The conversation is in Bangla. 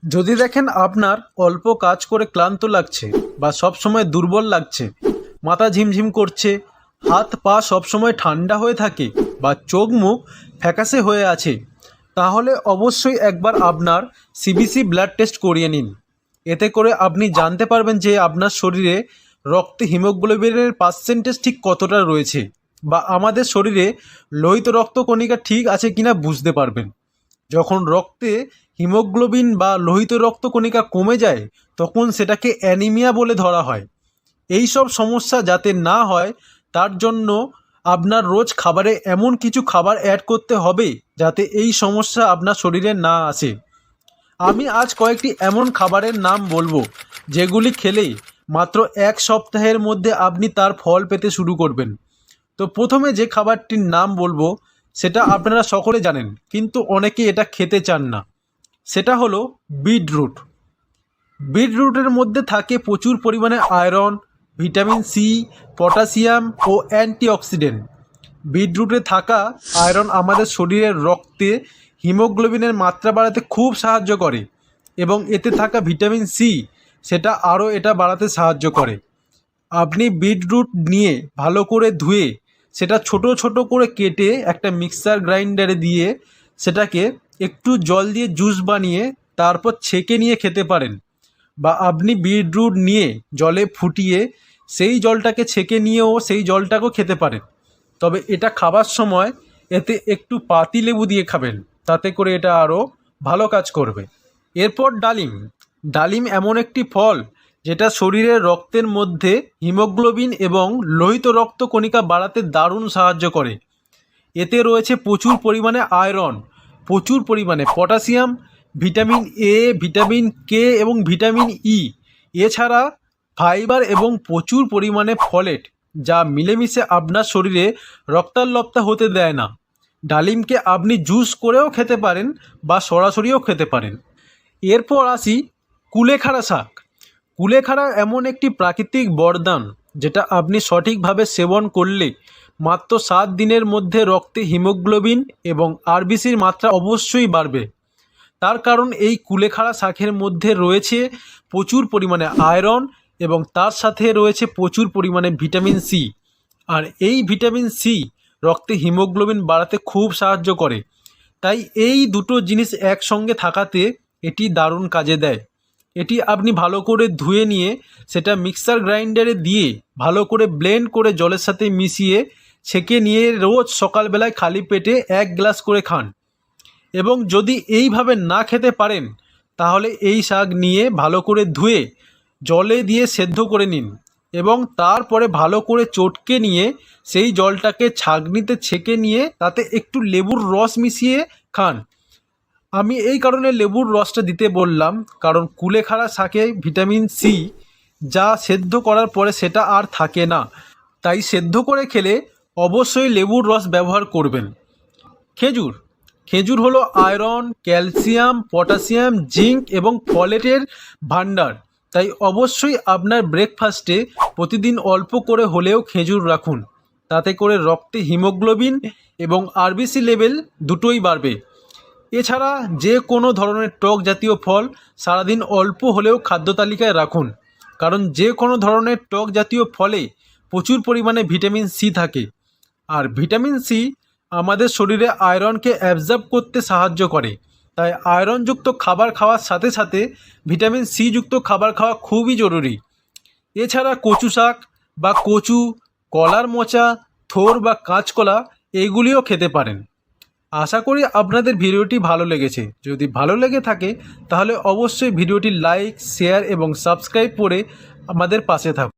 যদি দেখেন আপনার অল্প কাজ করে ক্লান্ত লাগছে বা সব সময় দুর্বল লাগছে, মাথা ঝিমঝিম করছে, হাত পা সবসময় ঠান্ডা হয়ে থাকে বা চোখ মুখ ফ্যাকাশে হয়ে আছে, তাহলে অবশ্যই একবার আপনার সিবিসি ব্লাড টেস্ট করিয়ে নিন। এতে করে আপনি জানতে পারবেন যে আপনার শরীরে রক্তে হিমোগ্লোবিনের পার্সেন্টেজ ঠিক কতটা রয়েছে, বা আমাদের শরীরে লোহিত রক্তকণিকা ঠিক আছে কিনা বুঝতে পারবেন। যখন রক্তে হিমোগ্লোবিন বা লোহিত রক্তকণিকা কমে যায় তখন সেটাকে অ্যানিমিয়া বলে ধরা হয়। এই সব সমস্যা যাতে না হয় তার জন্য আপনার রোজ খাবারে এমন কিছু খাবার অ্যাড করতে হবে যাতে এই সমস্যা আপনার শরীরে না আসে। আমি আজ কয়েকটি এমন খাবারের নাম বলবো যেগুলি খেলেই মাত্র এক সপ্তাহের মধ্যে আপনি তার ফল পেতে শুরু করবেন। তো প্রথমে যে খাবারটির নাম বলবো সেটা আপনারা সকলে জানেন, কিন্তু অনেকে এটা খেতে চান না। সেটা হলো বিটরুট। বিটরুটের মধ্যে থাকে প্রচুর পরিমাণে আয়রন, ভিটামিন সি, পটাশিয়াম ও অ্যান্টিঅক্সিডেন্ট। বিটরুটে থাকা আয়রন আমাদের শরীরের রক্তে হিমোগ্লোবিনের মাত্রা বাড়াতে খুব সাহায্য করে, এবং এতে থাকা ভিটামিন সি সেটা আরও এটা বাড়াতে সাহায্য করে। আপনি বিটরুট নিয়ে ভালো করে ধুয়ে সেটা ছোট ছোট করে কেটে একটা মিক্সার গ্রাইন্ডারে দিয়ে সেটাকে একটু জল দিয়ে জুস বানিয়ে তারপর ছেঁকে নিয়ে খেতে পারেন। বা আপনি বিটরুট নিয়ে জলে ফুটিয়ে সেই জলটাকে ছেঁকে নিয়েও সেই জলটাকেও খেতে পারেন। তবে এটা খাবার সময় এতে একটু পাতিলেবু দিয়ে খাবেন, তাতে করে এটা আরও ভালো কাজ করবে। এরপর ডালিম। ডালিম এমন একটি ফল যেটা শরীরের রক্তের মধ্যে হিমোগ্লোবিন এবং লোহিত রক্তকণিকা বাড়াতে দারুণ সাহায্য করে। এতে রয়েছে প্রচুর পরিমাণে আয়রন, প্রচুর পরিমাণে potassium, vitamin A, vitamin K এবং ভিটামিন ই, এছাড়া ফাইবার এবং প্রচুর পরিমাণে ফলেট, যা মিলেমিশে আপনার শরীরে রক্তাল্লপ্তা হতে দেয় না। ডালিমকে আপনি জুস করেও খেতে পারেন বা সরাসরিও খেতে পারেন। এরপর আসি কুলেখাড়া শাক। কুলেখাড়া এমন একটি প্রাকৃতিক বরদান যেটা আপনি সঠিকভাবে সেবন করলে মাত্র 7 দিনের মধ্যে রক্তে হিমোগ্লোবিন এবং আরবিসির মাত্রা অবশ্যই বাড়বে। তার কারণ এই কুলেখাড়া শাকের মধ্যে রয়েছে প্রচুর পরিমাণে আয়রন এবং তার সাথে রয়েছে প্রচুর পরিমাণে ভিটামিন সি। আর এই ভিটামিন সি রক্তে হিমোগ্লোবিন বাড়াতে খুব সাহায্য করে। তাই এই দুটো জিনিস একসঙ্গে থাকাতে এটি দারুণ কাজে দেয়। এটি আপনি ভালো করে ধুয়ে নিয়ে সেটা মিক্সার গ্রাইন্ডারে দিয়ে ভালো করে ব্লেন্ড করে জলের সাথে মিশিয়ে ছেঁকে নিয়ে রোজ সকালবেলায় খালি পেটে 1 গ্লাস করে খান। এবং যদি এইভাবে না খেতে পারেন তাহলে এই শাক নিয়ে ভালো করে ধুয়ে জলে দিয়ে সেদ্ধ করে নিন এবং তারপরে ভালো করে চটকে নিয়ে সেই জলটাকে ছাঁকনিতে ছেঁকে নিয়ে তাতে একটু লেবুর রস মিশিয়ে খান। আমি এই কারণে লেবুর রসটা দিতে বললাম, কারণ কুলেখাড়া শাকে ভিটামিন সি যা সেদ্ধ করার পরে সেটা আর থাকে না, তাই সেদ্ধ করে খেলে অবশ্যই লেবুর রস ব্যবহার করবেন। খেজুর। খেজুর হলো আয়রন, ক্যালসিয়াম, পটাশিয়াম, জিঙ্ক এবং ফলেটের ভাণ্ডার। তাই অবশ্যই আপনার ব্রেকফাস্টে প্রতিদিন অল্প করে হলেও খেজুর রাখুন। তাতে করে রক্তে হিমোগ্লোবিন এবং আরবিসি লেভেল দুটোই বাড়বে। এছাড়া যে কোনো ধরনের টক জাতীয় ফল সারাদিন অল্প হলেও খাদ্য তালিকায় রাখুন, কারণ যে কোনো ধরনের টক জাতীয় ফলে প্রচুর পরিমাণে ভিটামিন সি থাকে। আর ভিটামিন সি আমাদের শরীরে আয়রনকে অ্যাবজর্ব করতে সাহায্য করে। তাই আয়রনযুক্ত খাবার খাওয়ার সাথে সাথে ভিটামিন সি যুক্ত খাবার খাওয়া খুবই জরুরি। এছাড়া কচু শাক বা কচু, কলার মোচা, থোর বা কাঁচকলা এইগুলিও খেতে পারেন। আশা করি আপনাদের ভিডিওটি ভালো লেগেছে। যদি ভালো লেগে থাকে তাহলে অবশ্যই ভিডিওটি লাইক, শেয়ার এবং সাবস্ক্রাইব করে আমাদের পাশে থাকুন।